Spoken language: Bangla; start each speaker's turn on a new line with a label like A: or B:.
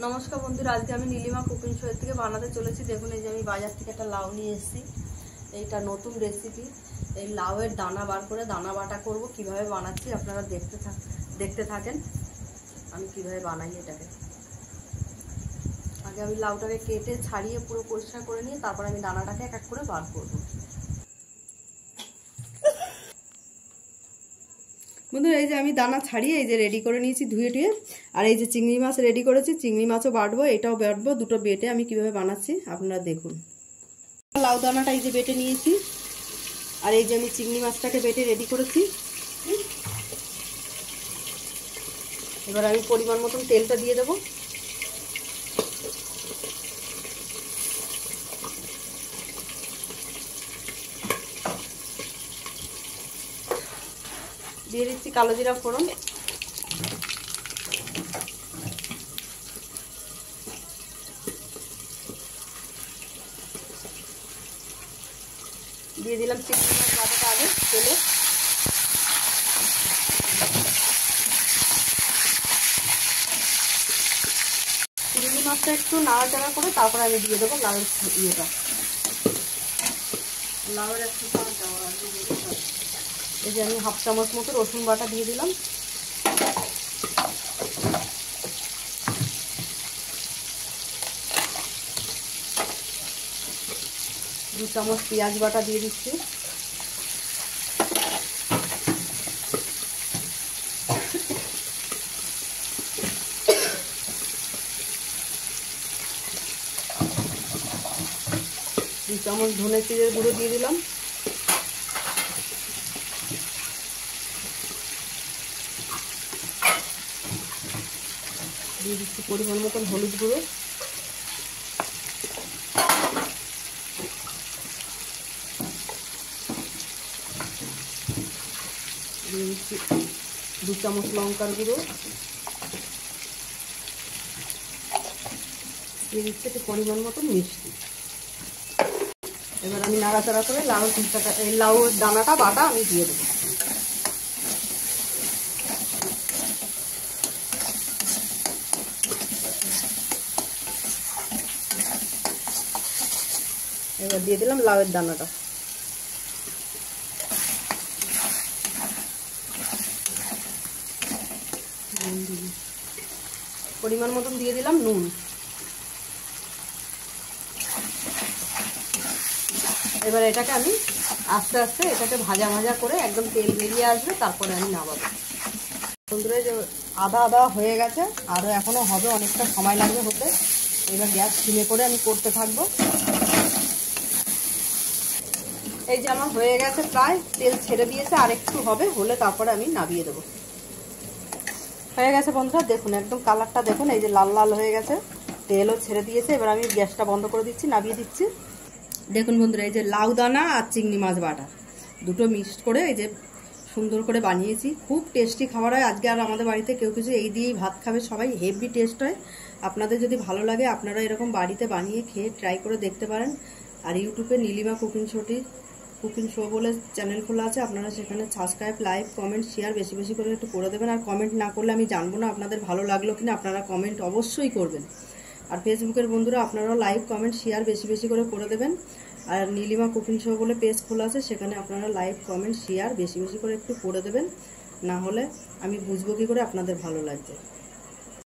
A: নমস্কার বন্ধুরা, আজকে আমি নীলিমা কুকিং শো থেকে বানাতে চলেছি। দেখুন, এই যে আমি বাজার থেকে একটা লাউ নিয়ে এসেছি। এইটা নতুন রেসিপি। এই লাউয়ের দানা বার করে দানা বাটা করব। কিভাবে বানাচ্ছি আপনারা দেখতে থাকেন আমি কিভাবে বানাই এটাকে। আগে আমি লাউটাকে কেটে ছাড়িয়ে পুরো পরিষ্কার করে নিয়ে তারপর আমি দানাটাকে এক এক করে বার করব। বন্ধুরা, এই যে আমি দানা ছাড়িয়ে এই যে রেডি করে নিয়েছি ধুয়ে টুয়ে। আর এই যে চিংড়ি মাছ রেডি করেছি, চিংড়ি মাছও বাটবো, এটাও বাটবো। দুটো বেটে আমি কিভাবে বানাচ্ছি আপনারা দেখুন। লাউ দানাটা এই যে বেটে নিয়েছি, আর এই যে আমি চিংড়ি মাছটাকে বেটে রেডি করেছি। এবার আমি পরিমাণ মতন তেলটা দিয়ে দেবো। দিয়ে দিচ্ছি কালো জিরা ফোড়ন, দিয়ে দিলাম চিংড়ি মাছ বাটাটা আগে তেলে। চিংড়ি মাছটা একটু নাড়াচাড়া করে তারপরে আমি দিয়ে দেবো লাউয়ের ইয়েটা। লাউয়ের একটু এই যে আমি 1/2 চামচ মতো রসুন বাটা দিয়ে দিলাম। 2 চামচ পেঁয়াজ বাটা দিয়ে দিচ্ছি। দু চামচ ধনে জিরের গুঁড়ো দিয়ে দিলাম। দিয়ে দিচ্ছি পরিমাণ মতন হলুদ গুঁড়ো। দিয়ে দিচ্ছি 2 চামচ লঙ্কার গুঁড়ো। দিয়ে দিচ্ছি একটু পরিমাণ মতন মিষ্টি। এবার আমি নাড়াচাড়া করে লাউর দানাটা বাটা আমি দিয়ে দেবো। এবার দিয়ে দিলাম লাউয়ের দানাটা। পরিমাণ মতন দিয়ে দিলাম নুন। এবার এটাকে আমি আস্তে আস্তে এটাকে ভাজা ভাজা করে একদম তেল বেরিয়ে আসবে, তারপরে আমি নামাবো। বন্ধুরা, যে আধা আধা হয়ে গেছে, আরও এখনো হবে, অনেকটা সময় লাগবে হতে। এবার গ্যাস সিমে করে আমি করতে থাকবো। এই যে আমার হয়ে গেছে, প্রায় তেল ছেড়ে দিয়েছে, আর একটু হবে, হলে তারপরে আমি নামিয়ে দেবো। হয়ে গেছে বন্ধুরা, দেখুন একদম কালারটা দেখুন, এই যে লাল লাল হয়ে গেছে, তেলও ছেড়ে দিয়েছে। এবার আমি গ্যাসটা বন্ধ করে দিচ্ছি, নামিয়ে দিচ্ছি। দেখুন বন্ধুরা, এই যে লাউ দানা আর চিংড়ি মাছ বাটা দুটো মিক্সড করে এই যে সুন্দর করে বানিয়েছি। খুব টেস্টি খাবার হয়। আজকে আর আমাদের বাড়িতে কেউ কিছু এই দিয়েই ভাত খাবে সবাই, হেভি টেস্ট হয়। আপনাদের যদি ভালো লাগে আপনারা এরকম বাড়িতে বানিয়ে খেয়ে ট্রাই করে দেখতে পারেন। আর ইউটিউবে নীলিমা কুকিং শো বলে চ্যানেল খোলা আছে, আপনারা সেখানে সাবস্ক্রাইব, লাইক, কমেন্ট, শেয়ার বেশি বেশি করে একটু করে দেবেন। আর কমেন্ট না করলে আমি জানবো না আপনাদের ভালো লাগলো কিনা। আপনারা কমেন্ট অবশ্যই করবেন। আর ফেসবুকের বন্ধুরা আপনারাও লাইক, কমেন্ট, শেয়ার বেশি বেশি করে দেবেন। আর নীলিমা কুকিং শো বলে পেজ খোলা আছে, সেখানে আপনারা লাইক, কমেন্ট, শেয়ার বেশি বেশি করে একটু করে দেবেন। না হলে আমি বুঝবো কি করে আপনাদের ভালো লাগছে।